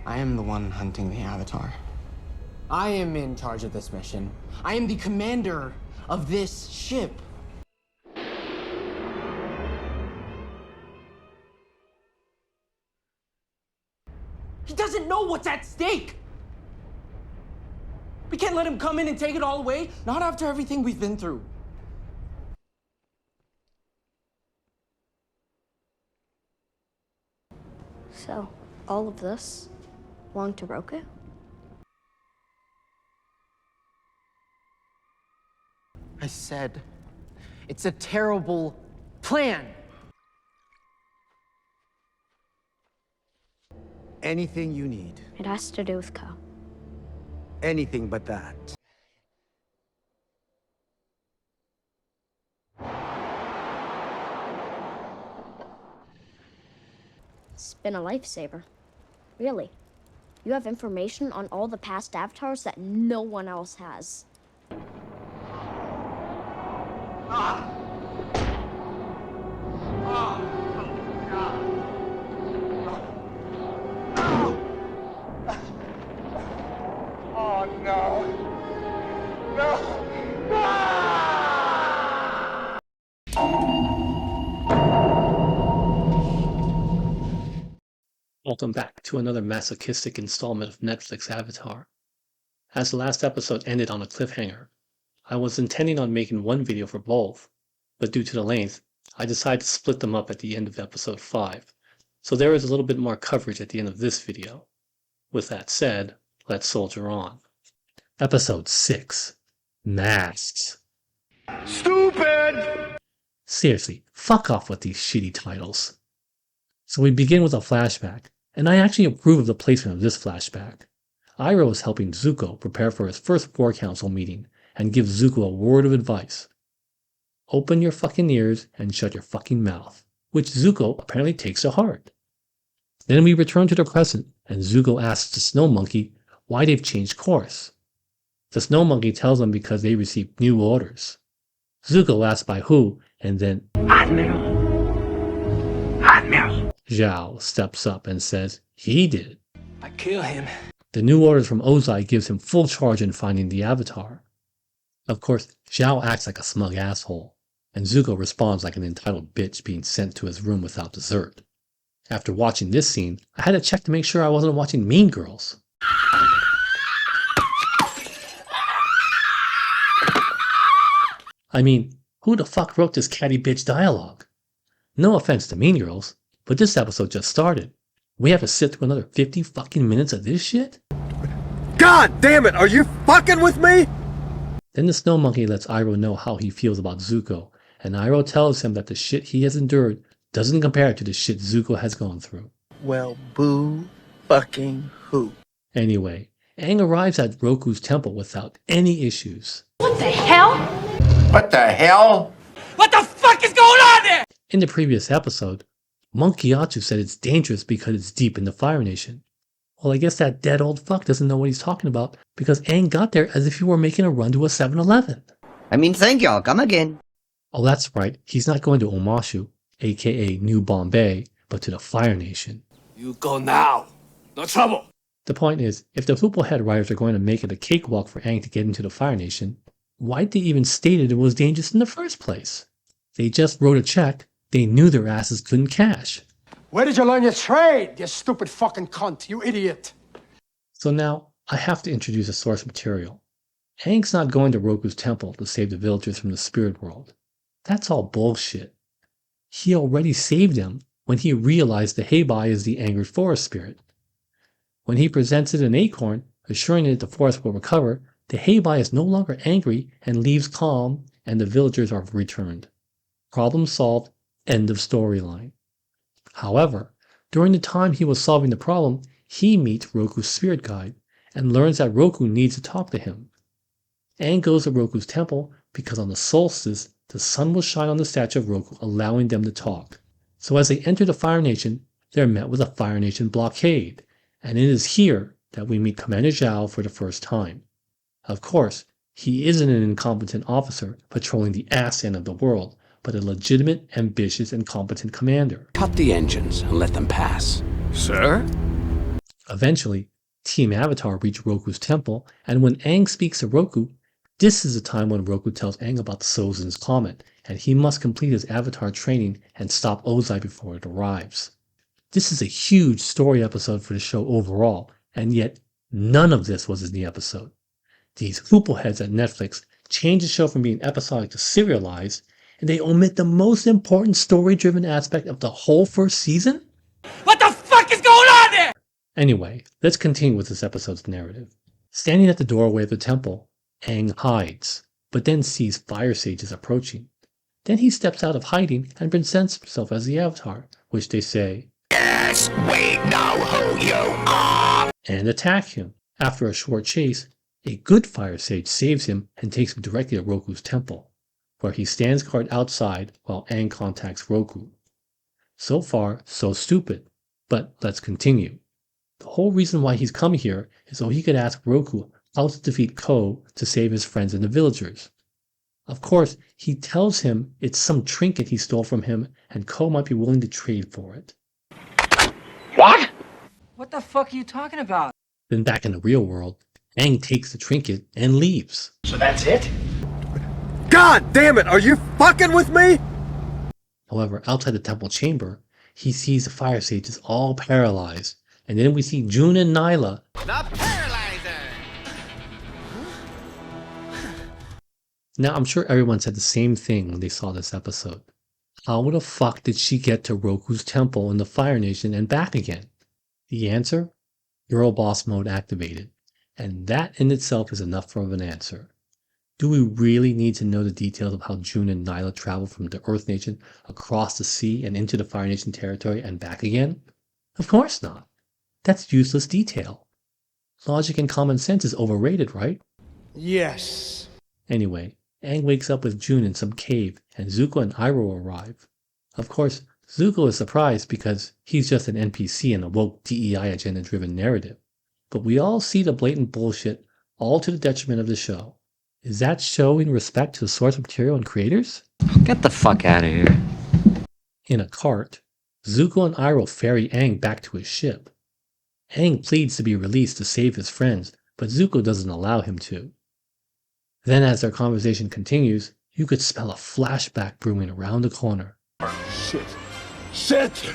I am the one hunting the Avatar. I am in charge of this mission. I am the commander of this ship. He doesn't know what's at stake. We can't let him come in and take it all away, not after everything we've been through. So, all of this belonged to Roku? I said, it's a terrible plan. Anything you need. It has to do with Ko. Anything but that. It's been a lifesaver. Really. You have information on all the past avatars that no one else has. Oh no! No! Welcome back to another masochistic installment of Netflix Avatar. As the last episode ended on a cliffhanger, I was intending on making one video for both, but due to the length, I decided to split them up at the end of episode 5, so there is a little bit more coverage at the end of this video. With that said, let's soldier on. Episode 6, Masks. Stupid! Seriously, fuck off with these shitty titles. So we begin with a flashback, and I actually approve of the placement of this flashback. Iroh is helping Zuko prepare for his first War Council meeting and gives Zuko a word of advice. Open your fucking ears and shut your fucking mouth, which Zuko apparently takes to heart. Then we return to the present, and Zuko asks the Snow Monkey why they've changed course. The Snow Monkey tells them because they received new orders. Zuko asks by who, and then Admiral. Zhao steps up and says he did. I kill him. The new orders from Ozai gives him full charge in finding the Avatar. Of course, Zhao acts like a smug asshole, and Zuko responds like an entitled bitch being sent to his room without dessert. After watching this scene, I had to check to make sure I wasn't watching Mean Girls. I mean, who the fuck wrote this catty bitch dialogue? No offense to Mean Girls, but this episode just started. We have to sit through another 50 fucking minutes of this shit? God damn it, are you fucking with me? Then the Snow Monkey lets Iroh know how he feels about Zuko, and Iroh tells him that the shit he has endured doesn't compare to the shit Zuko has gone through. Well, boo fucking who? Anyway, Aang arrives at Roku's temple without any issues. What the hell? What the hell? What the fuck is going on there? In the previous episode, Monk Gyatso said it's dangerous because it's deep in the Fire Nation. Well, I guess that dead old fuck doesn't know what he's talking about because Aang got there as if he were making a run to a 7-Eleven. I mean, thank y'all. Come again. Oh, that's right. He's not going to Omashu, aka New Bombay, but to the Fire Nation. You go now. No trouble. The point is, if the Hooplehead riders are going to make it a cakewalk for Aang to get into the Fire Nation, why'd they even state it was dangerous in the first place? They just wrote a check. They knew their asses couldn't cash. Where did you learn your trade, you stupid fucking cunt, you idiot? So now, I have to introduce a source material. Aang's not going to Roku's temple to save the villagers from the spirit world. That's all bullshit. He already saved them when he realized the Heibai is the angered forest spirit. When he presents it an acorn, assuring it the forest will recover, the Heibai is no longer angry and leaves calm, and the villagers are returned. Problem solved, end of storyline. However, during the time he was solving the problem, he meets Roku's spirit guide and learns that Roku needs to talk to him. Aang goes to Roku's temple because on the solstice, the sun will shine on the statue of Roku, allowing them to talk. So as they enter the Fire Nation, they're met with a Fire Nation blockade, and it is here that we meet Commander Zhao for the first time. Of course, he isn't an incompetent officer patrolling the ass end of the world, but a legitimate, ambitious, and competent commander. Cut the engines and let them pass. Sir? Eventually, Team Avatar reach Roku's temple, and when Aang speaks to Roku, this is the time when Roku tells Aang about the Sozin's comet, and he must complete his Avatar training and stop Ozai before it arrives. This is a huge story episode for the show overall, and yet none of this was in the episode. These hoopleheads at Netflix change the show from being episodic to serialized, and they omit the most important story-driven aspect of the whole first season? What the fuck is going on there? Anyway, let's continue with this episode's narrative. Standing at the doorway of the temple, Aang hides, but then sees fire sages approaching. Then he steps out of hiding and presents himself as the Avatar, which they say, Yes, we know who you are! And attack him. After a short chase, a good fire sage saves him and takes him directly to Roku's temple, where he stands guard outside while Aang contacts Roku. So far, so stupid, but let's continue. The whole reason why he's come here is so he could ask Roku how to defeat Ko to save his friends and the villagers. Of course, he tells him it's some trinket he stole from him and Ko might be willing to trade for it. What? What the fuck are you talking about? Then back in the real world, Aang takes the trinket and leaves. So that's it? God damn it, are you fucking with me? However, outside the temple chamber, he sees the fire sages all paralyzed, and then we see June and Nyla. The paralyzer! Now, I'm sure everyone said the same thing when they saw this episode. How the fuck did she get to Roku's temple in the Fire Nation and back again? The answer? Girl boss mode activated. And that in itself is enough of an answer. Do we really need to know the details of how June and Nyla traveled from the Earth Nation across the sea and into the Fire Nation territory and back again? Of course not. That's useless detail. Logic and common sense is overrated, right? Yes. Anyway, Aang wakes up with June in some cave, and Zuko and Iroh arrive. Of course, Zuko is surprised because he's just an NPC in a woke DEI agenda-driven narrative. But we all see the blatant bullshit, all to the detriment of the show. Is that showing respect to the source material and creators? Get the fuck out of here. In a cart, Zuko and Iroh ferry Aang back to his ship. Aang pleads to be released to save his friends, but Zuko doesn't allow him to. Then as their conversation continues, you could smell a flashback brewing around the corner. Shit. Shit!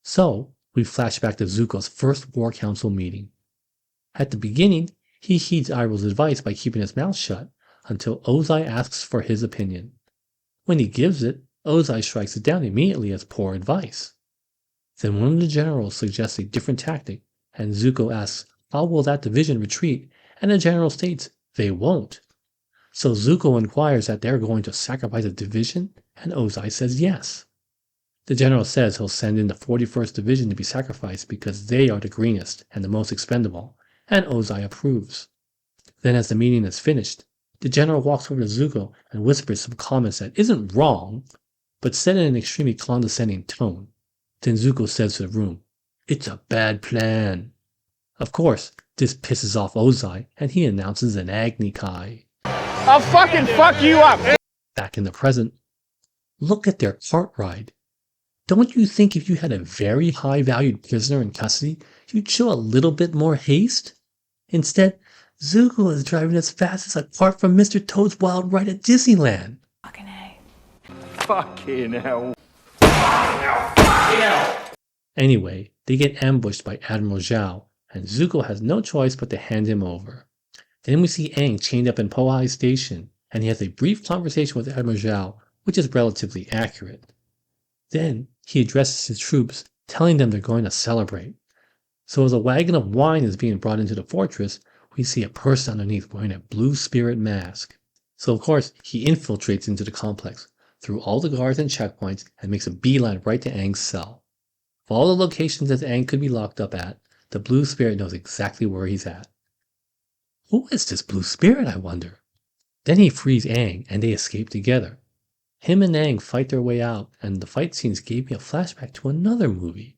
So, we flash back to Zuko's first War Council meeting. At the beginning, he heeds Iroh's advice by keeping his mouth shut until Ozai asks for his opinion. When he gives it, Ozai strikes it down immediately as poor advice. Then one of the generals suggests a different tactic, and Zuko asks how will that division retreat, and the general states they won't. So Zuko inquires that they're going to sacrifice a division, and Ozai says yes. The general says he'll send in the 41st Division to be sacrificed because they are the greenest and the most expendable, and Ozai approves. Then as the meeting is finished, the general walks over to Zuko and whispers some comments that isn't wrong, but said in an extremely condescending tone. Then Zuko says to the room, "It's a bad plan." Of course, this pisses off Ozai, and he announces an Agni Kai. I'll fucking fuck you up! Back in the present, look at their cart ride. Don't you think if you had a very high-valued prisoner in custody, you'd show a little bit more haste? Instead, Zuko is driving as fast as a cart from Mr. Toad's Wild Ride at Disneyland. Fucking A. Fucking hell. Anyway, they get ambushed by Admiral Zhao, and Zuko has no choice but to hand him over. Then we see Aang chained up in Pohai Station, and he has a brief conversation with Admiral Zhao, which is relatively accurate. Then he addresses his troops, telling them they're going to celebrate. So as a wagon of wine is being brought into the fortress, we see a person underneath wearing a blue spirit mask. So of course, he infiltrates into the complex, through all the guards and checkpoints, and makes a beeline right to Aang's cell. Of all the locations that Aang could be locked up at, the blue spirit knows exactly where he's at. Who is this blue spirit, I wonder? Then he frees Aang, and they escape together. Him and Aang fight their way out, and the fight scenes gave me a flashback to another movie.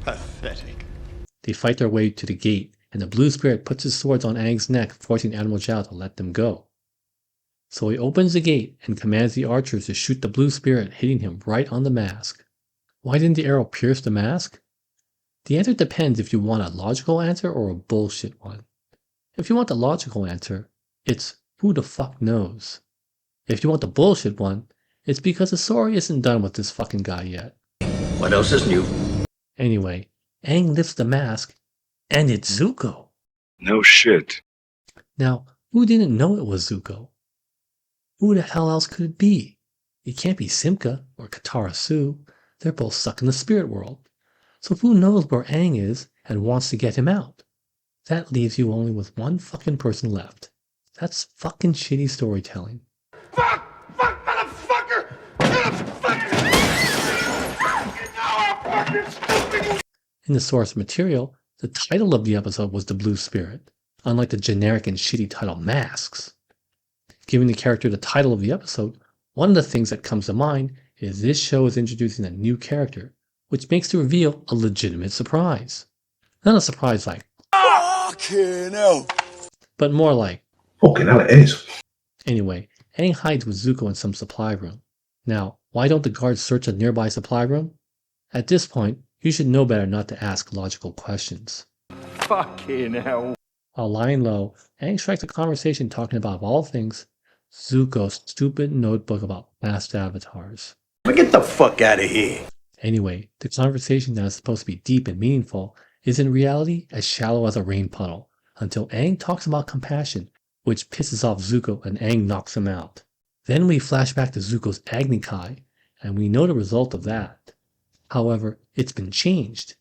Pathetic. They fight their way to the gate, and the blue spirit puts his swords on Aang's neck, forcing Admiral Zhao to let them go. So he opens the gate and commands the archers to shoot the blue spirit, hitting him right on the mask. Why didn't the arrow pierce the mask? The answer depends if you want a logical answer or a bullshit one. If you want the logical answer, it's who the fuck knows. If you want the bullshit one, it's because the story isn't done with this fucking guy yet. What else is new? Anyway, Aang lifts the mask, and it's Zuko. No shit. Now, who didn't know it was Zuko? Who the hell else could it be? It can't be Simka or Katara Sue. They're both stuck in the spirit world. So who knows where Aang is and wants to get him out? That leaves you only with one fucking person left. That's fucking shitty storytelling. Fuck, motherfucker! In the source material, the title of the episode was The Blue Spirit, unlike the generic and shitty title Masks. Giving the character the title of the episode, one of the things that comes to mind is this show is introducing a new character, which makes the reveal a legitimate surprise. Not a surprise like, Fucking hell. but more like, Fucking hell, it is. anyway, Aang hides with Zuko in some supply room. Now, why don't the guards search a nearby supply room? At this point, you should know better not to ask logical questions. Fucking hell. While lying low, Aang strikes a conversation talking about, of all things, Zuko's stupid notebook about past avatars. Get the fuck out of here. Anyway, the conversation that is supposed to be deep and meaningful is in reality as shallow as a rain puddle, until Aang talks about compassion, which pisses off Zuko and Aang knocks him out. Then we flash back to Zuko's Agni Kai, and we know the result of that. However, it's been changed.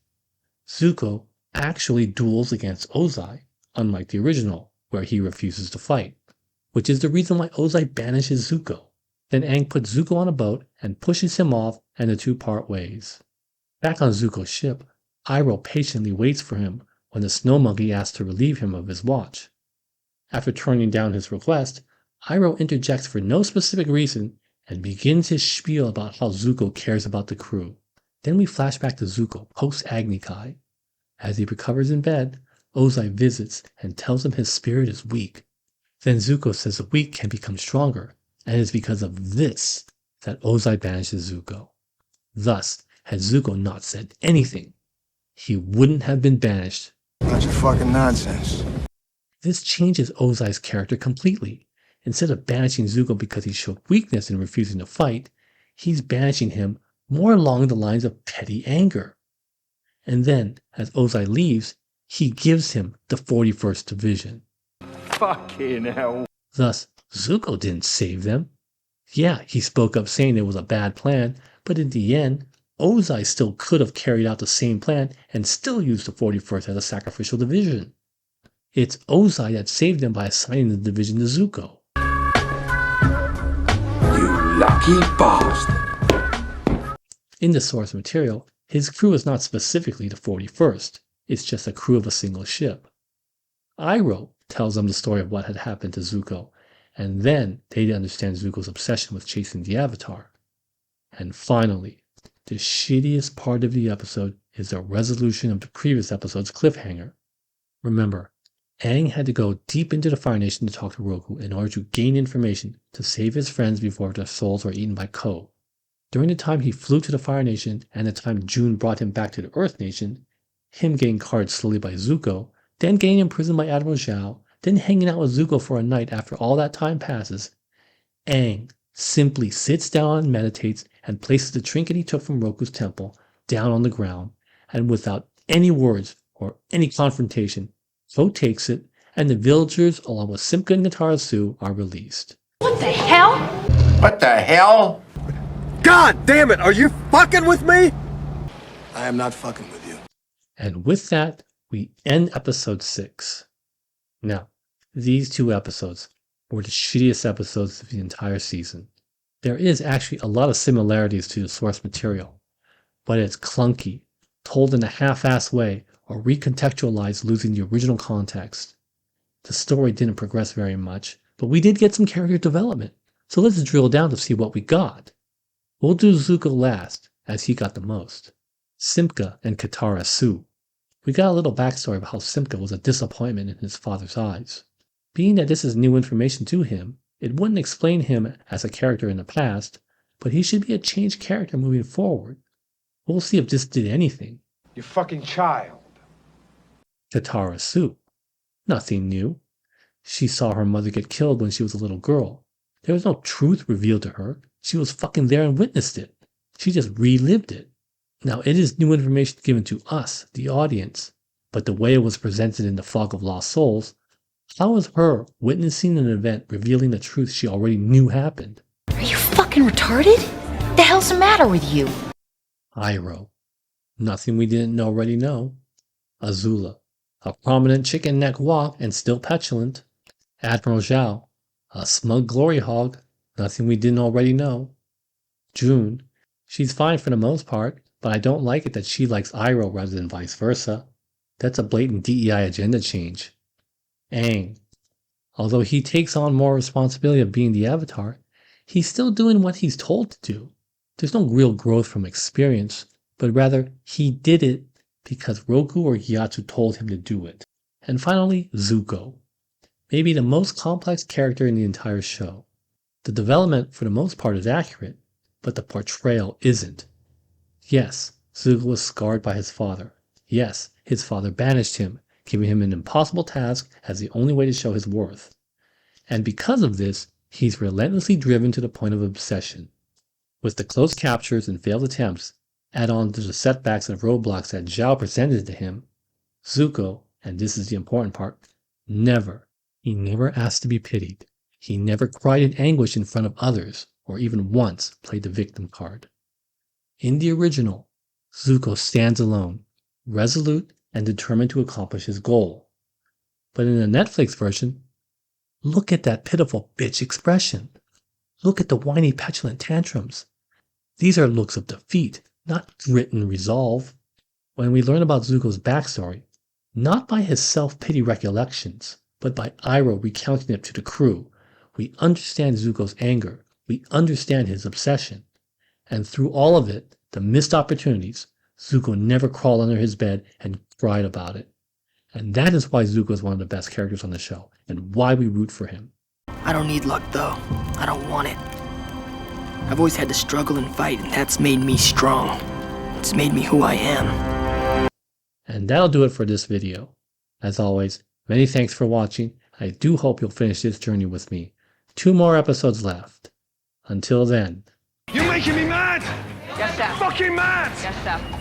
Zuko actually duels against Ozai, unlike the original, where he refuses to fight, which is the reason why Ozai banishes Zuko. Then Aang puts Zuko on a boat and pushes him off, and the two part ways. Back on Zuko's ship, Iroh patiently waits for him when the snow monkey asks to relieve him of his watch. After turning down his request, Iroh interjects for no specific reason and begins his spiel about how Zuko cares about the crew. Then we flash back to Zuko post-Agni Kai. As he recovers in bed, Ozai visits and tells him his spirit is weak. Then Zuko says the weak can become stronger, and it is because of this that Ozai banishes Zuko. Thus, had Zuko not said anything, he wouldn't have been banished. Bunch of fucking nonsense. This changes Ozai's character completely. Instead of banishing Zuko because he showed weakness in refusing to fight, he's banishing him more along the lines of petty anger. And then, as Ozai leaves, he gives him the 41st Division. Fucking hell. Thus, Zuko didn't save them. Yeah, he spoke up saying it was a bad plan, but in the end, Ozai still could have carried out the same plan and still used the 41st as a sacrificial division. It's Ozai that saved them by assigning the division to Zuko. You lucky bastard. In the source material, his crew is not specifically the 41st, it's just a crew of a single ship. Iroh tells them the story of what had happened to Zuko, and then they understand Zuko's obsession with chasing the Avatar. And finally, the shittiest part of the episode is the resolution of the previous episode's cliffhanger. Remember, Aang had to go deep into the Fire Nation to talk to Roku in order to gain information to save his friends before their souls were eaten by Ko. During the time he flew to the Fire Nation and the time June brought him back to the Earth Nation, him getting guarded slowly by Zuko, then getting imprisoned by Admiral Zhao, then hanging out with Zuko for a night after all that time passes, Aang simply sits down and meditates and places the trinket he took from Roku's temple down on the ground, and without any words or any confrontation, Ko takes it, and the villagers, along with Simka and Katara Sue, are released. What the hell? God damn it, are you fucking with me? I am not fucking with you. And with that, we end episode 6. Now, these two episodes were the shittiest episodes of the entire season. There is actually a lot of similarities to the source material, but it's clunky, told in a half-assed way, or recontextualized losing the original context. The story didn't progress very much, but we did get some character development, so let's drill down to see what we got. We'll do Zuko last, as he got the most. Simka and Katara Sue. We got a little backstory of how Simca was a disappointment in his father's eyes. Being that this is new information to him, it wouldn't explain him as a character in the past, but he should be a changed character moving forward. We'll see if this did anything. You fucking child. Katara Soup. Nothing new. She saw her mother get killed when she was a little girl. There was no truth revealed to her. She was fucking there and witnessed it. She just relived it. Now, it is new information given to us, the audience, but the way it was presented in the Fog of Lost Souls, how is her witnessing an event revealing the truth she already knew happened? Are you fucking retarded? The hell's the matter with you? Iroh. Nothing we didn't already know. Azula. A prominent chicken neck walk and still petulant. Admiral Zhao. A smug glory hog. Nothing we didn't already know. June. She's fine for the most part, but I don't like it that she likes Iroh rather than vice versa. That's a blatant DEI agenda change. Aang. Although he takes on more responsibility of being the Avatar, he's still doing what he's told to do. There's no real growth from experience, but rather he did it because Roku or Gyatso told him to do it. And finally, Zuko. Maybe the most complex character in the entire show. The development for the most part is accurate, but the portrayal isn't. Yes, Zuko was scarred by his father. Yes, his father banished him, giving him an impossible task as the only way to show his worth. And because of this, he's relentlessly driven to the point of obsession. With the close captures and failed attempts, add on to the setbacks and roadblocks that Zhao presented to him, Zuko, and this is the important part, he never asked to be pitied. He never cried in anguish in front of others, or even once played the victim card. In the original, Zuko stands alone, resolute and determined to accomplish his goal. But in the Netflix version, look at that pitiful bitch expression. Look at the whiny petulant tantrums. These are looks of defeat, not grit and resolve. When we learn about Zuko's backstory, not by his self-pity recollections, but by Iroh recounting it to the crew, we understand Zuko's anger, we understand his obsession. And through all of it, the missed opportunities, Zuko never crawled under his bed and cried about it. And that is why Zuko is one of the best characters on the show, and why we root for him. I don't need luck, though. I don't want it. I've always had to struggle and fight, and that's made me strong. It's made me who I am. And that'll do it for this video. As always, many thanks for watching. I do hope you'll finish this journey with me. 2 more episodes left. Until then. You're making me mad! Yes, sir. Fucking mad! Yes, sir.